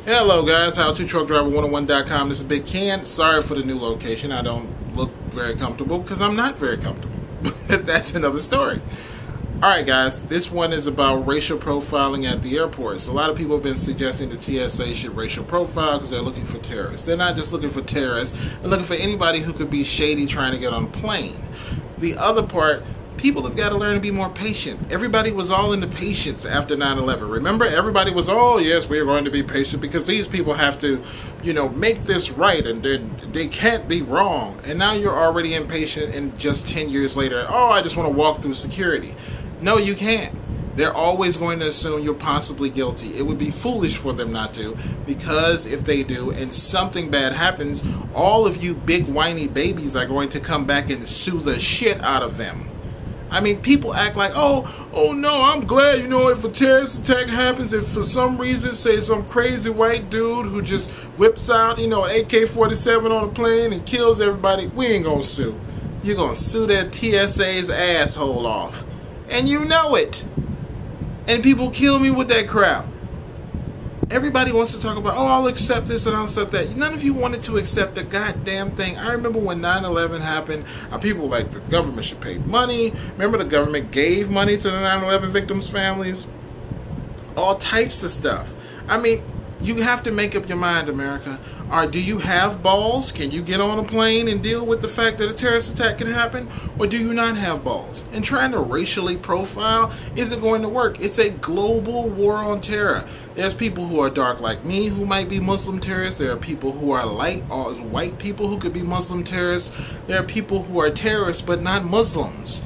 Hello guys, HowToTruckDriver101.com. This is Big Ken. Sorry for the new location. I don't look very comfortable because I'm not very comfortable. But that's another story. Alright guys, this one is about racial profiling at the airports. A lot of people have been suggesting the T.S.A. should racial profile because they're looking for terrorists. They're not just looking for terrorists, they're looking for anybody who could be shady trying to get on a plane. The other part, people have got to learn to be more patient. Everybody was all into patience after 9/11. Remember, everybody was, oh yes, we're going to be patient because these people have to, make this right and they can't be wrong. And now you're already impatient and just 10 years later, oh, I just want to walk through security. No, you can't. They're always going to assume you're possibly guilty. It would be foolish for them not to, because if they do and something bad happens, all of you big whiny babies are going to come back and sue the shit out of them. I mean, people act like, oh no, I'm glad, if a terrorist attack happens, if for some reason, say some crazy white dude who just whips out, an AK-47 on a plane and kills everybody, we ain't gonna sue. You're gonna sue that T.S.A.'s asshole off. And you know it. And people kill me with that crap. Everybody wants to talk about, I'll accept this and I'll accept that. None of you wanted to accept the goddamn thing. I remember when 9/11 happened, people were like, the government should pay money. Remember the government gave money to the 9/11 victims' families? All types of stuff. I mean, you have to make up your mind, America. Or do you have balls? Can you get on a plane and deal with the fact that a terrorist attack can happen? Or do you not have balls? And trying to racially profile isn't going to work. It's a global war on terror. There's people who are dark like me who might be Muslim terrorists. There are people who are light or white people who could be Muslim terrorists. There are people who are terrorists but not Muslims.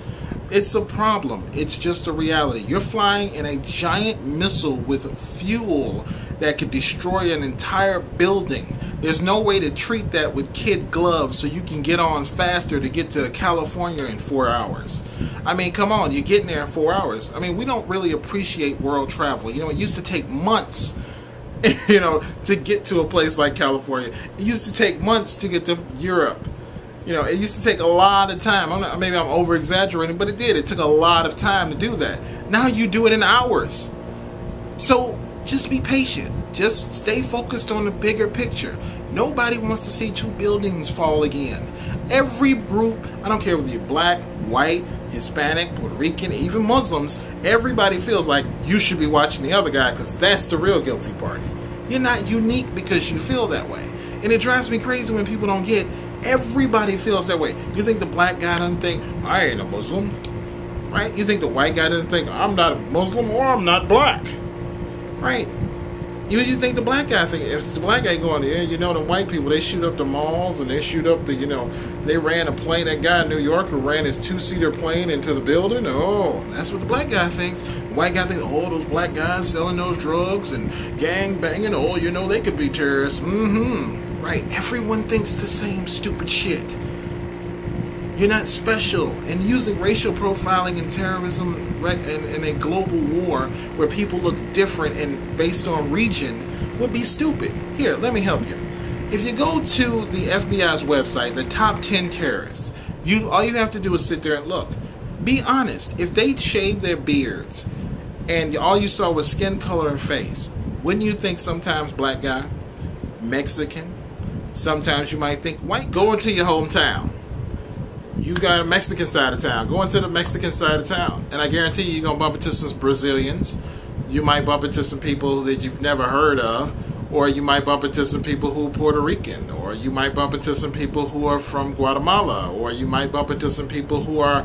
It's a problem. It's just a reality. You're flying in a giant missile with fuel that could destroy an entire building. There's no way to treat that with kid gloves so you can get on faster to get to California in 4 hours. I mean, come on, you're getting there in 4 hours. I mean, we don't really appreciate world travel. It used to take months, to get to a place like California. It used to take months to get to Europe. It used to take a lot of time. Maybe I'm over-exaggerating, but it did. It took a lot of time to do that. Now you do it in hours. So just be patient. Just stay focused on the bigger picture. Nobody wants to see 2 buildings fall again. Every group, I don't care whether you're black, white, Hispanic, Puerto Rican, even Muslims, everybody feels like you should be watching the other guy because that's the real guilty party. You're not unique because you feel that way. And it drives me crazy when people don't get everybody feels that way. You think the black guy doesn't think, I ain't a Muslim, right? You think the white guy doesn't think, I'm not a Muslim or I'm not black, right? You think the black guy think, if it's the black guy going, the white people, they shoot up the malls and they shoot up the, they ran a plane, that guy in New York who ran his 2-seater plane into the building. Oh, that's what the black guy thinks. The white guy thinks, those black guys selling those drugs and gang banging, they could be terrorists. Right, everyone thinks the same stupid shit. You're not special. And using racial profiling and terrorism in a global war where people look different and based on region would be stupid. Here, let me help you. If you go to the FBI's website, the top 10 terrorists, all you have to do is sit there and look. Be honest. If they shaved their beards and all you saw was skin color and face, wouldn't you think sometimes black guy, Mexican, sometimes you might think white? Go into your hometown. You got a Mexican side of town. Go into the Mexican side of town. And I guarantee you're going to bump into some Brazilians. You might bump into some people that you've never heard of. Or you might bump into some people who are Puerto Rican. Or you might bump into some people who are from Guatemala. Or you might bump into some people who are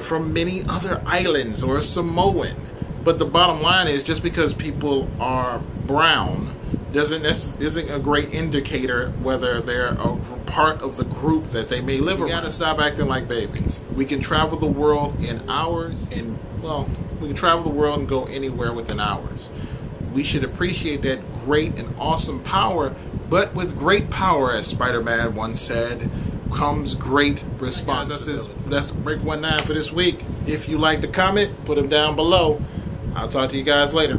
from many other islands or Samoan. But the bottom line is, just because people are brown isn't a great indicator whether they're a part of the group that they may live around. We gotta stop acting like babies. We can travel the world in hours, we can travel the world and go anywhere within hours. We should appreciate that great and awesome power, but with great power, as Spider-Man once said, comes great responsibility. That's Break 19 for this week. If you like to comment, put them down below. I'll talk to you guys later.